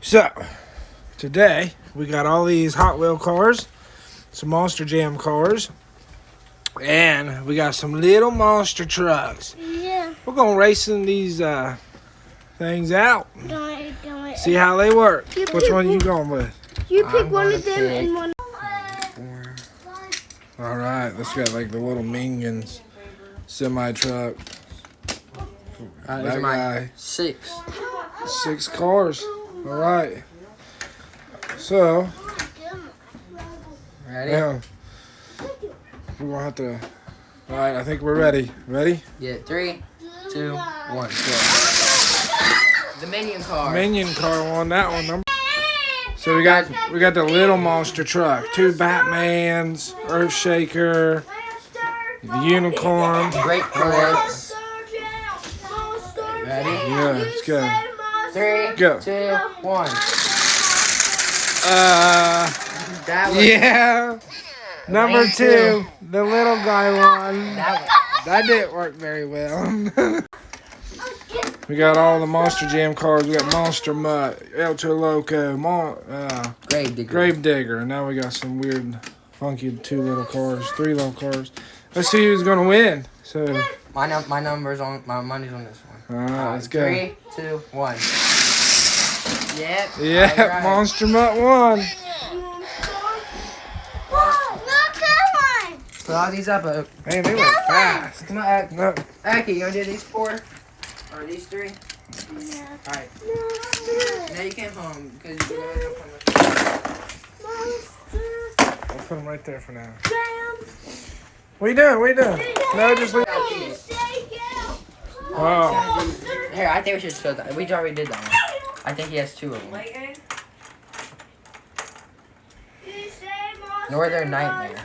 So, today we got all these Hot Wheel cars, some Monster Jam cars, and we got some little monster trucks. Yeah. We're going to racing these things out. See how they work. Which one are you going with? You pick one of them and one. Alright, let's get like the little Minions semi-truck. That That guy. Six. 6 cars. Alright. So, Ready? yeah. We're going to have to... Alright, I think we're ready. Ready? Yeah, 3, 2, 1, go. The Minion car. Minion car won that one. Number. So we got the little monster truck, 2 Batmans, Earthshaker, the Unicorn. Great Clips. Ready? Yeah, let's go. 3, Go. 2, 1. That was Yeah. Number Lane 2, the little guy won. that That didn't work very well. We got all the Monster Jam cars. We got Monster Mutt, Ultra Loco, Grave Digger. Grave Digger. And now we got some weird, funky 2 little cars, 3 little cars. Let's see who's gonna win. So, My number's on. My money's on this one. all right, let's go. 3, 2, 1. Yep. Yeah, Alright. Monster Mutt won. Put all these up. Man, they went fast. Come on, No, Aki, you gonna do these 4? Or these 3? Yeah. Alright. Now you came home because you know I'll put them right there for now. What you doing? What you doing? No, just leave. Oh, Here, I think we should show that. We already did that one. I think he has 2 of them. Northern Nightmare.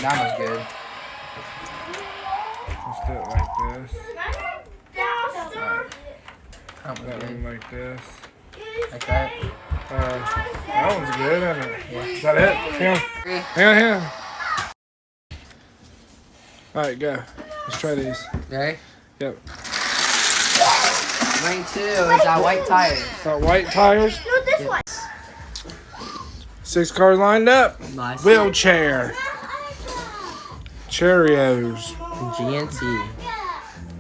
That was good. let's do it like this. That was That good. one like this. Like that. That one's good, isn't it? Yeah. Is that it? Hang on. 3. Hang on, hang on. All right, go. Let's try these. Ready? Yep. Lane 2 is our white tires. Got white tires. No, this one. 6 cars lined up. Nice. Wheelchair. Cheerios. GNC.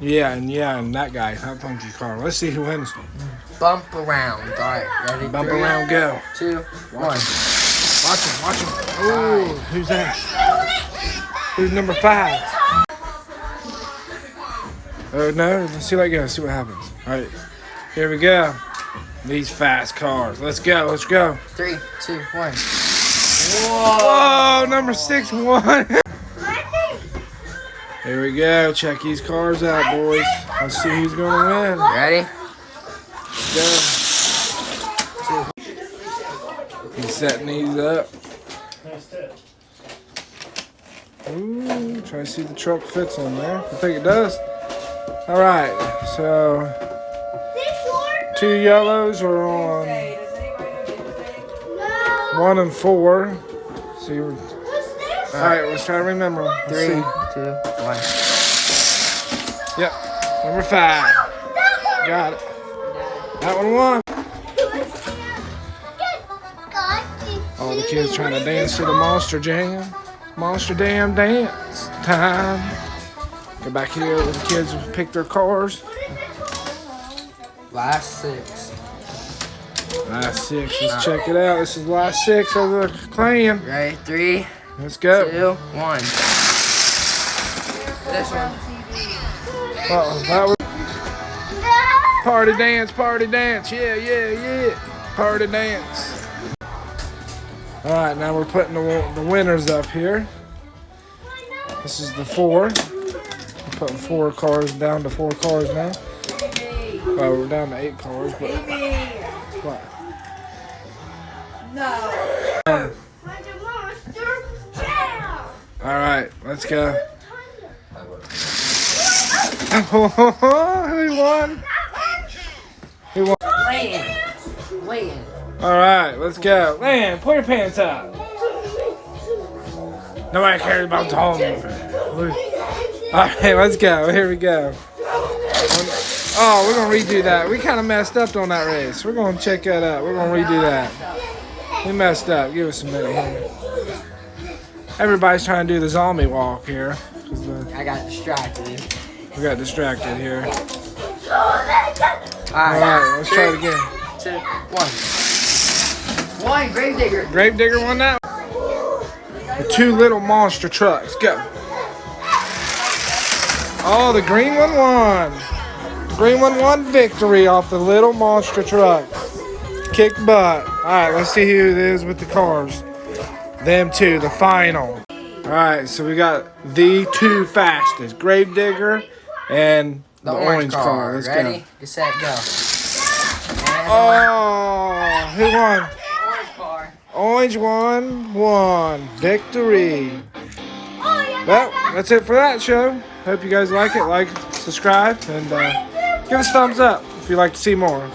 Yeah, and that guy, that funky car. Let's see who wins. Bump around. Alright, ready? Bump 3, around, go. 2, 1. Watch him, watch him. Ooh, who's that? Who's number 5? Oh, no, let's see how it goes, see what happens. All right, here we go. These fast cars. Let's go, let's go. 3, 2, 1. Whoa, number 6 won. Here we go, check these cars out, boys. Let's see who's gonna win. Ready? Go. He's setting these up. Ooh, try to see if the truck fits on there. I think it does. All right, so 2 yellows are on 1 and 4. See, all right, let's try to remember. Let's 3, see. 2, 1. Yep, number 5. Got it. That one won. All the kids trying to dance to the Monster Jam. Monster Jam dance time. Go back here where the kids pick their cars. Last 6. Last 6. Let's check it out. This is last 6 of the clan. Ready? 3, Let's go. 2, 1. This one. That was party dance, party dance. Yeah, yeah, yeah. Party dance. All right, now we're putting the winners up here. This is the 4. We're putting 4 cars down to 4 cars now. Well, we're down to 8 cars, but what? All right, let's go. Who won? Who won? Waiting. All right, let's go. Man, pull your pants up. Nobody cares about Tom. All right, let's go. Here we go. Oh, we're gonna redo that. We kind of messed up on that race. We're gonna check that out. We're gonna redo that. We messed up. Give us a minute here. Everybody's trying to do the zombie walk here. I got distracted. We got distracted here. Alright, Let's try it again. 2, 1. 1, Gravedigger. Gravedigger won that. The 2 little monster trucks. Go. Oh, the green one won. The green one won victory off the little monster trucks. Kick butt. All right, let's see who it is with the cars. Them 2, the final. All right, so we got the 2 fastest, Gravedigger and the orange car. Let's Ready? go. Get set, go. Oh, who won? Orange car. Orange won. Victory. Well, that's it for that show. Hope you guys like it. Like, subscribe, and give us a thumbs up if you'd like to see more.